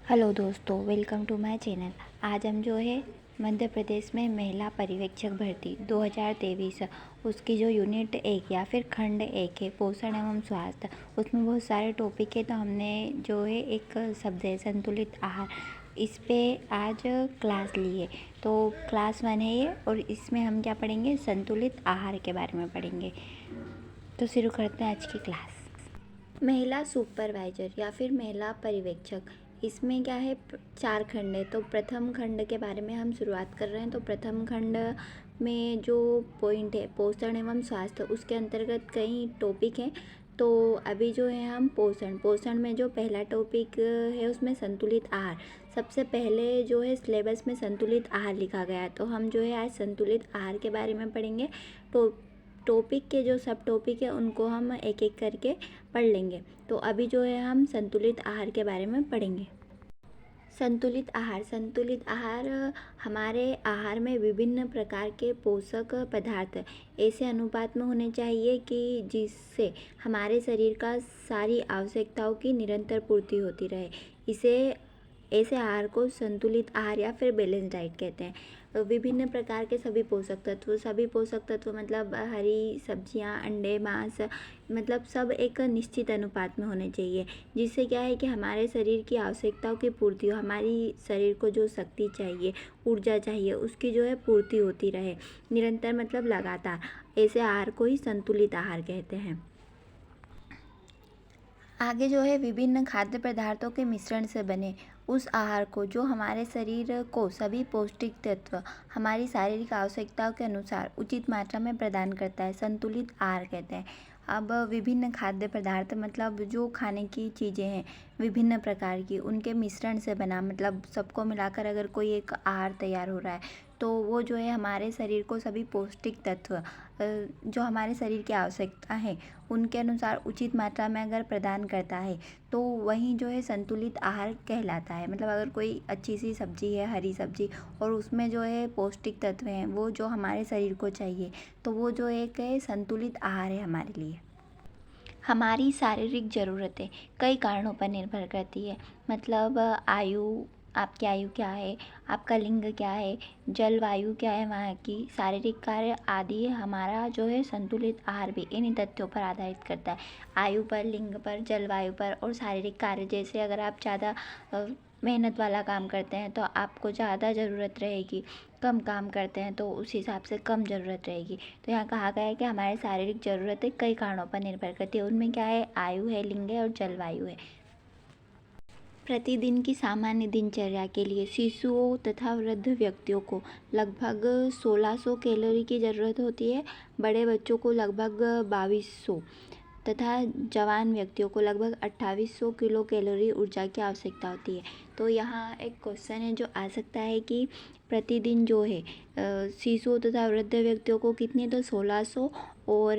Hello दोस्तों, welcome to my channel. आज हम जो है मध्य प्रदेश में महिला पर्यवेक्षक भर्ती 2023 उसकी जो यूनिट 1 या फिर खंड 1 है पोषण एवं स्वास्थ्य, उसमें बहुत सारे टॉपिक है। तो हमने जो है एक शब्द है संतुलित आहार, इस पे आज क्लास ली है। तो क्लास 1 है ये, और इसमें हम क्या पढ़ेंगे, संतुलित आहार के बारे में पढ़ेंगे। तो शुरू करते हैं आज की क्लास। महिला सुपरवाइजर या फिर महिला पर्यवेक्षक, इसमें क्या है, 4 खंड है। तो प्रथम खंड के बारे में हम शुरुआत कर रहे हैं। तो प्रथम खंड में जो पॉइंट है पोषण एवं स्वास्थ्य, उसके अंतर्गत कई टॉपिक हैं। तो अभी जो है हम पोषण में जो पहला टॉपिक है उसमें संतुलित आहार। सबसे पहले जो है सिलेबस में संतुलित आहार लिखा गया है। तो हम जो है आज संतुलित आहार के बारे में पढ़ेंगे। तो टॉपिक के जो सब टॉपिक है उनको हम एक एक करके पढ़ लेंगे। तो अभी जो है हम संतुलित आहार के बारे में पढ़ेंगे। संतुलित आहार हमारे आहार में विभिन्न प्रकार के पोषक पदार्थ ऐसे अनुपात में होने चाहिए कि जिससे हमारे शरीर का सारी आवश्यकताओं की निरंतर पूर्ति होती रहे। ऐसे आहार को संतुलित आहार या फिर बैलेंस डाइट कहते हैं। विभिन्न प्रकार के सभी पोषक तत्व मतलब हरी सब्जियां, अंडे, मांस, मतलब सब एक निश्चित अनुपात में होने चाहिए, जिससे क्या है कि हमारे शरीर की आवश्यकताओं की पूर्ति हो, हमारी शरीर को जो शक्ति चाहिए, ऊर्जा चाहिए, उसकी जो है पूर्ति होती रहे निरंतर, मतलब लगातार। ऐसे आहार को ही संतुलित आहार कहते हैं। आगे जो है विभिन्न खाद्य पदार्थों के मिश्रण से बने उस आहार को जो हमारे शरीर को सभी पौष्टिक तत्व हमारी शारीरिक आवश्यकताओं के अनुसार उचित मात्रा में प्रदान करता है, संतुलित आहार कहते हैं। अब विभिन्न खाद्य पदार्थ मतलब जो खाने की चीज़ें हैं विभिन्न प्रकार की, उनके मिश्रण से बना, मतलब सबको मिलाकर अगर कोई एक आहार तैयार हो रहा है तो वो जो है हमारे शरीर को सभी पौष्टिक तत्व जो हमारे शरीर की आवश्यकता है उनके अनुसार उचित मात्रा में अगर प्रदान करता है तो वही जो है संतुलित आहार कहलाता है। मतलब अगर कोई अच्छी सी सब्जी है, हरी सब्जी, और उसमें जो है पौष्टिक तत्व हैं वो जो हमारे शरीर को चाहिए, तो वो जो एक है संतुलित आहार है हमारे लिए। हमारी शारीरिक ज़रूरतें कई कारणों पर निर्भर करती है। मतलब आयु, आपकी आयु क्या है, आपका लिंग क्या है, जलवायु क्या है वहाँ की, शारीरिक कार्य आदि हमारा जो है संतुलित आहार भी इन्हीं तथ्यों पर आधारित करता है। आयु पर, लिंग पर, जलवायु पर और शारीरिक कार्य। जैसे अगर आप ज़्यादा मेहनत वाला काम करते हैं तो आपको ज़्यादा ज़रूरत रहेगी, कम काम करते हैं तो उस हिसाब से कम ज़रूरत रहेगी। तो यहाँ कहा गया है कि हमारे शारीरिक ज़रूरतें कई कारणों पर निर्भर करती है। उनमें क्या है, आयु है, लिंग है और जलवायु है। प्रतिदिन की सामान्य दिनचर्या के लिए शिशुओं तथा वृद्ध व्यक्तियों को लगभग 1600 कैलोरी की ज़रूरत होती है, बड़े बच्चों को लगभग 2200 तथा जवान व्यक्तियों को लगभग 2800 किलो कैलोरी ऊर्जा की आवश्यकता होती है। तो यहाँ एक क्वेश्चन है जो आ सकता है कि प्रतिदिन जो है शिशुओं तथा वृद्ध व्यक्तियों को कितनी, तो 1600, और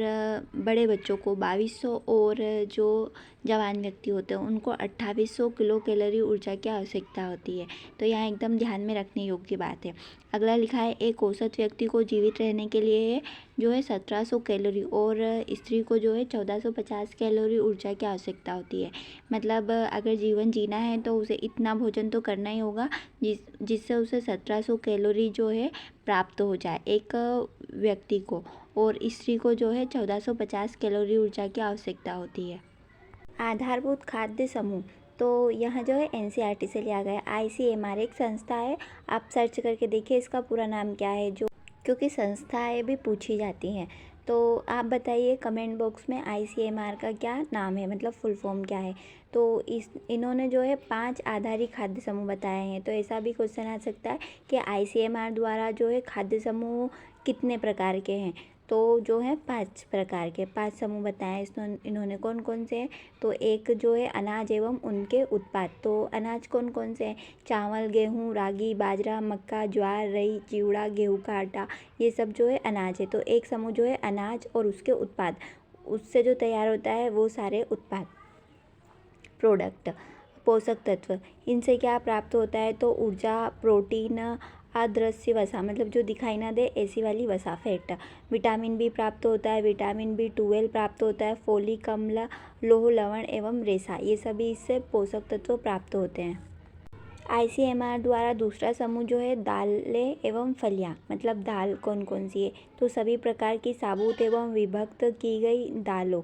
बड़े बच्चों को 2200, और जो जवान व्यक्ति होते हैं उनको 2800 किलो कैलोरी ऊर्जा की आवश्यकता होती है। तो यहाँ एकदम ध्यान में रखने योग्य बात है। अगला लिखा है, एक औसत व्यक्ति को जीवित रहने के लिए जो है 1700 कैलोरी और स्त्री को जो है 1450 कैलोरी ऊर्जा की आवश्यकता होती है। मतलब अगर जीवन जीना है तो उसे इतना भोजन तो करना ही होगा जिससे उसे 1700 कैलोरी जो है प्राप्त हो जाए एक व्यक्ति को, और स्त्री को जो है 1450 कैलोरी ऊर्जा की आवश्यकता होती है। आधारभूत खाद्य समूह, तो यह जो है एनसीईआरटी से लिया गया। आईसीएमआर एक संस्था है, आप सर्च करके देखिए इसका पूरा नाम क्या है, जो क्योंकि संस्थाएं भी पूछी जाती हैं। तो आप बताइए कमेंट बॉक्स में आईसीएमआर का क्या नाम है, मतलब फुल फॉर्म क्या है। तो इन्होंने जो है 5 आधारित खाद्य समूह बताए हैं। तो ऐसा भी क्वेश्चन आ सकता है कि आईसीएमआर द्वारा जो है खाद्य समूह कितने प्रकार के हैं। तो जो है 5 प्रकार के 5 समूह बताए इन्होंने। कौन कौन से हैं, तो एक जो है अनाज एवं उनके उत्पाद। तो अनाज कौन कौन से हैं, चावल, गेहूँ, रागी, बाजरा, मक्का, ज्वार, रई, चिवड़ा, गेहूँ का आटा, ये सब जो है अनाज है। तो एक समूह जो है अनाज और उसके उत्पाद, उससे जो तैयार होता है वो सारे उत्पाद, प्रोडक्ट। पोषक तत्व, इनसे क्या प्राप्त होता है, तो ऊर्जा, प्रोटीन, अदृश्य वसा, मतलब जो दिखाई ना दे ऐसी वाली वसा, फैट। विटामिन बी प्राप्त होता है, विटामिन B12 प्राप्त होता है, फोलिक अम्ल, लौह, लवण एवं रेशा, ये सभी इससे पोषक तत्व प्राप्त होते हैं। ICMR द्वारा दूसरा समूह जो है दालें एवं फलियां, मतलब दाल कौन कौन सी है, तो सभी प्रकार की साबुत एवं विभक्त की गई दालों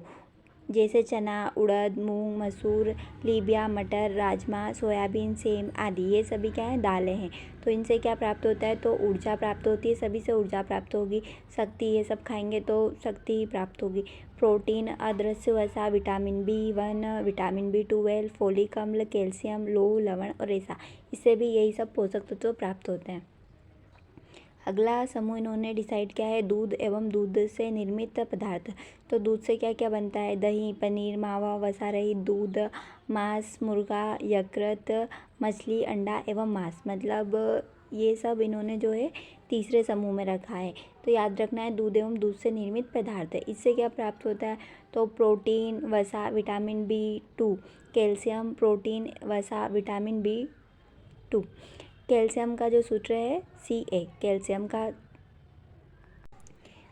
जैसे चना, उड़द, मूंग, मसूर, लीबिया, मटर, राजमा, सोयाबीन, सेम आदि, ये सभी क्या है, दालें हैं। तो इनसे क्या प्राप्त होता है, तो ऊर्जा प्राप्त होती है, सभी से ऊर्जा प्राप्त होगी, शक्ति, ये सब खाएंगे तो शक्ति प्राप्त होगी। प्रोटीन, अदृश्य वसा, vitamin B1, vitamin B12, folic अम्ल, कैल्शियम, लौह, लवण और रेशा, इससे भी यही सब पोषक तत्व प्राप्त होते हैं। अगला समूह इन्होंने डिसाइड किया है दूध एवं दूध से निर्मित पदार्थ। तो दूध से क्या क्या बनता है, दही, पनीर, मावा, वसा रहित दूध, मांस, मुर्गा, यकृत, मछली, अंडा एवं मांस, मतलब ये सब इन्होंने जो है तीसरे समूह में रखा है। तो याद रखना है दूध एवं दूध से निर्मित पदार्थ है। इससे क्या प्राप्त होता है, तो प्रोटीन, वसा, विटामिन B2, कैल्शियम, प्रोटीन, वसा, विटामिन B2। कैल्शियम का जो सूत्र है Ca, कैल्शियम का।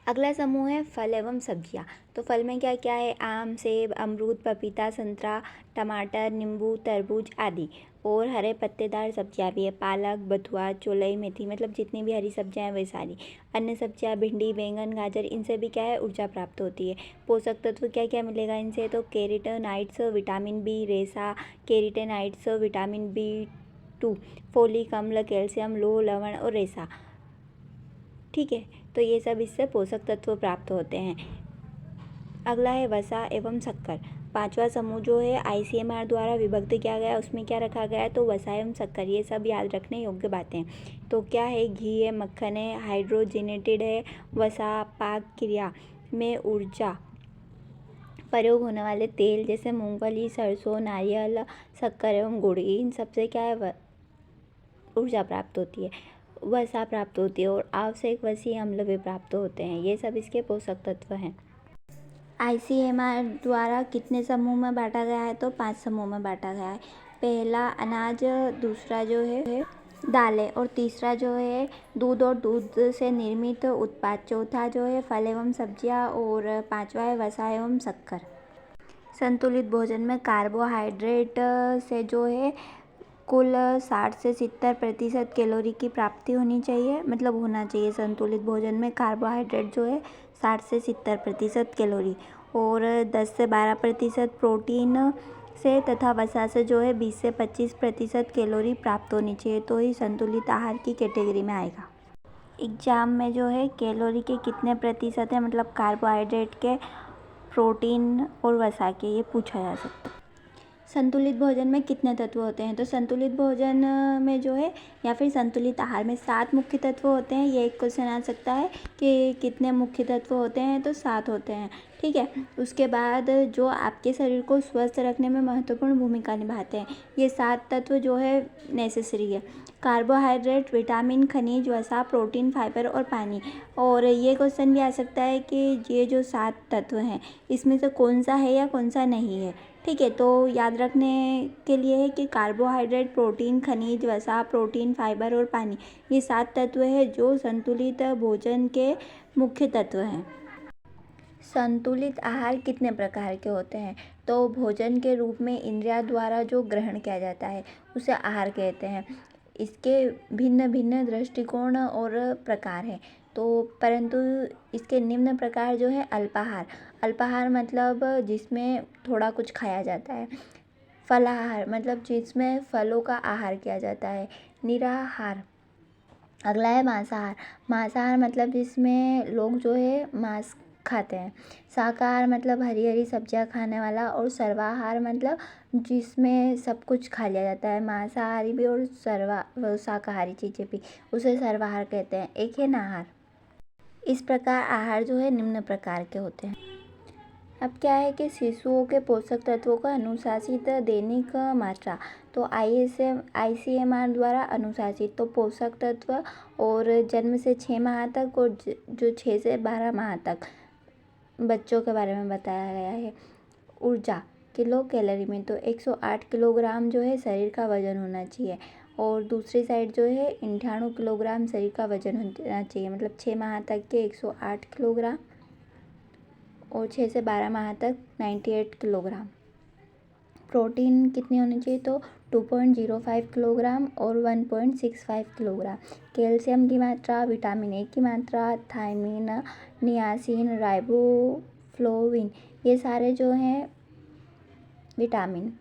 अगला समूह है फल एवं सब्जियां। तो फल में क्या क्या है, आम, सेब, अमरूद, पपीता, संतरा, टमाटर, नींबू, तरबूज आदि। और हरे पत्तेदार सब्जियां भी है, पालक, बथुआ, चौलाई, मेथी, मतलब जितनी भी हरी सब्जियां हैं वे सारी। अन्य सब्जियां भिंडी, बैंगन, गाजर, इनसे भी क्या है, ऊर्जा प्राप्त होती है। पोषक तत्व क्या क्या मिलेगा इनसे, तो कैरोटीनॉइड्स, विटामिन B, रेशा, कैरोटीनॉइड्स, विटामिन B2, फोलिक अम्ल, कैल्शियम, लौह, लवण और रेशा। ठीक है, तो ये सब इससे पोषक तत्व प्राप्त होते हैं। अगला है वसा एवं शक्कर। पांचवा समूह जो है ICMR द्वारा विभक्त किया गया, उसमें क्या रखा गया है, तो वसा एवं शक्कर, ये सब याद रखने योग्य बातें हैं। तो क्या है, घी है, मक्खन है, हाइड्रोजनेटेड है, वसा, पाक क्रिया में ऊर्जा प्रयोग होने वाले तेल जैसे मूंगफली, सरसों, नारियल, शक्कर एवं गुड़, इन सबसे क्या है, ऊर्जा प्राप्त होती है, वसा प्राप्त होती है और आवश्यक वसीय अम्ल भी प्राप्त होते हैं। ये सब इसके पोषक तत्व हैं। ICMR द्वारा कितने समूह में बांटा गया है, तो 5 समूह में बांटा गया है। पहला अनाज, दूसरा जो है दालें और तीसरा जो है दूध और दूध से निर्मित उत्पाद, चौथा जो है फल एवं सब्जियां और पांचवा है वसा एवं शक्कर। संतुलित भोजन में कार्बोहाइड्रेट से जो है कुल 60 से 70% कैलोरी की प्राप्ति होनी चाहिए, मतलब होना चाहिए संतुलित भोजन में कार्बोहाइड्रेट जो है 60 से 70% कैलोरी, और 10 से 12% प्रोटीन से तथा वसा से जो है 20 से 25% कैलोरी प्राप्त होनी चाहिए, तो ही संतुलित आहार की कैटेगरी में आएगा। एग्जाम में जो है कैलोरी के कितने प्रतिशत है, मतलब कार्बोहाइड्रेट के, प्रोटीन और वसा के, ये पूछा जा सकता है। संतुलित भोजन में कितने तत्व होते हैं, तो संतुलित भोजन में जो है या फिर संतुलित आहार में 7 मुख्य तत्व होते हैं। ये एक क्वेश्चन आ सकता है कि कितने मुख्य तत्व होते हैं, तो 7 होते हैं। ठीक है, उसके बाद जो आपके शरीर को स्वस्थ रखने में महत्वपूर्ण भूमिका निभाते हैं, ये 7 तत्व जो है नेसेसरी है। कार्बोहाइड्रेट, विटामिन, खनिज, वसा, प्रोटीन, फाइबर और पानी। और ये क्वेश्चन भी आ सकता है कि ये जो 7 तत्व हैं इसमें से कौन सा है या कौन सा नहीं है। ठीक है, तो याद रखने के लिए है कि कार्बोहाइड्रेट, प्रोटीन, खनिज, वसा, प्रोटीन, फाइबर और पानी, ये 7 तत्व है जो संतुलित भोजन के मुख्य तत्व हैं। संतुलित आहार कितने प्रकार के होते हैं, तो भोजन के रूप में इंद्रिया द्वारा जो ग्रहण किया जाता है उसे आहार कहते हैं। इसके भिन्न भिन्न दृष्टिकोण और प्रकार हैं, तो परंतु इसके निम्न प्रकार जो है अल्पाहार। अल्पाहार मतलब जिसमें थोड़ा कुछ खाया जाता है। फलाहार मतलब जिसमें फलों का आहार किया जाता है। निराहार। अगला है मांसाहार। मांसाहार मतलब जिसमें लोग जो है मांस खाते हैं। शाकाहार मतलब हरी हरी सब्जियां खाने वाला, और सर्वाहार मतलब जिसमें सब कुछ खा लिया जाता है, मांसाहारी भी और शाकाहारी चीज़ें भी, उसे सर्वाहार कहते हैं। एक है नाहार। इस प्रकार आहार जो है निम्न प्रकार के होते हैं। अब क्या है कि शिशुओं के पोषक तत्वों का अनुशासित दैनिक मात्रा, तो ICMR द्वारा अनुशासित तो पोषक तत्व, और जन्म से 6 माह तक और जो 6 से 12 माह तक बच्चों के बारे में बताया गया है। ऊर्जा किलो कैलोरी में, तो 108 किलोग्राम जो है शरीर का वजन होना चाहिए, और दूसरी साइड जो है 98 किलोग्राम शरीर का वजन होना चाहिए, मतलब 6 माह तक के 108 किलोग्राम और 6 से 12 माह तक 98 किलोग्राम। प्रोटीन कितनी होनी चाहिए, तो 2.05 किलोग्राम और 1.65 किलोग्राम। कैल्शियम की मात्रा, विटामिन ए की मात्रा, थायमीन, नियासिन, राइबोफ्लोविन, ये सारे जो हैं विटामिन।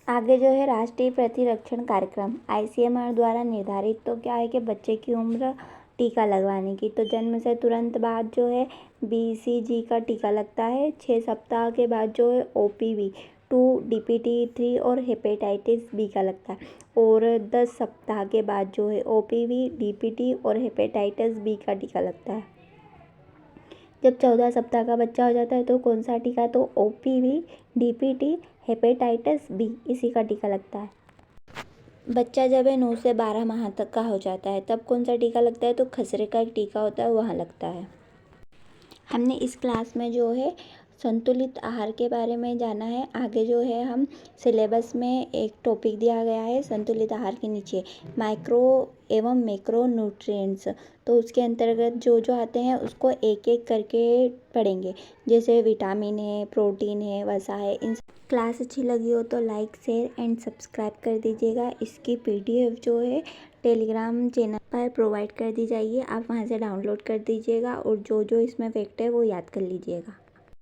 आगे जो है राष्ट्रीय प्रतिरक्षण कार्यक्रम ICMR द्वारा निर्धारित तो क्या है कि बच्चे की उम्र टीका लगवाने की, तो जन्म से तुरंत बाद जो है BCG का टीका लगता है। 6 सप्ताह के बाद जो है OPV 2, DPT 3 और हेपेटाइटिस बी का लगता है, और 10 सप्ताह के बाद जो है OPV, DPT और हेपेटाइटिस बी का टीका लगता है। जब 14 सप्ताह का बच्चा हो जाता है तो कौन सा टीका, तो OPV, DPT, हेपेटाइटिस बी, इसी का टीका लगता है। बच्चा जब 9 से 12 माह तक का हो जाता है तब कौन सा टीका लगता है, तो खसरे का एक टीका होता है, वहाँ लगता है। हमने इस क्लास में जो है संतुलित आहार के बारे में जाना है। आगे जो है हम सिलेबस में एक टॉपिक दिया गया है संतुलित आहार के नीचे माइक्रो एवं मैक्रो न्यूट्रिएंट्स, तो उसके अंतर्गत जो जो आते हैं उसको एक एक करके पढ़ेंगे, जैसे विटामिन है, प्रोटीन है, वसा है। इन क्लास अच्छी लगी हो तो लाइक, शेयर एंड सब्सक्राइब कर दीजिएगा। इसकी PDF जो है टेलीग्राम चैनल पर प्रोवाइड कर दी जाएगी, आप वहां से डाउनलोड कर दीजिएगा और जो जो इसमें फैक्ट है वो याद कर लीजिएगा।